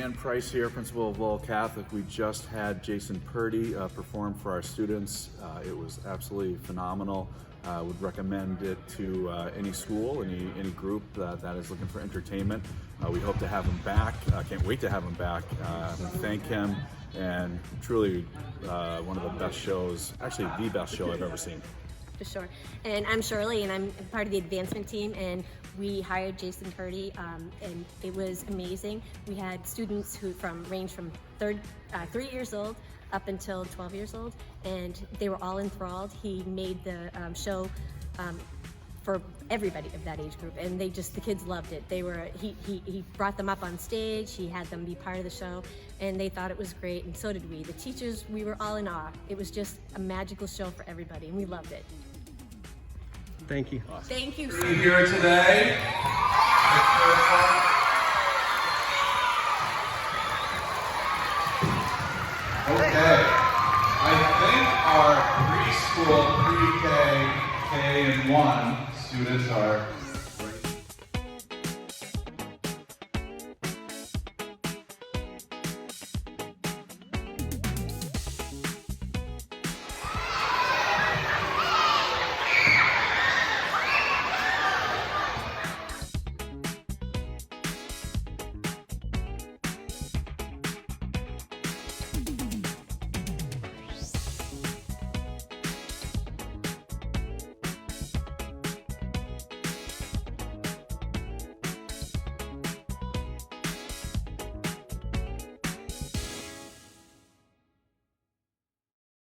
Dan Price here, principal of Lowell Catholic. We just had Jason Purdy perform for our students. It was absolutely phenomenal. Would recommend it to any school, any group that is looking for entertainment. We hope to have him back. Can't wait to have him back. Thank him, and truly one of the best shows, actually the best show I've ever seen. For sure. And I'm Shirley, and I'm part of the advancement team, and we hired Jason Purdy, and it was amazing. We had students who range from 3 years old up until 12 years old, and they were all enthralled. He made the show for everybody of that age group, and the kids loved it. He brought them up on stage, he had them be part of the show, and they thought it was great, and so did we. The teachers, we were all in awe. It was just a magical show for everybody, and we loved it. Thank you. Awesome. Thank you. Are you here today? Okay. I think our preschool, pre-K, K, and 1 students are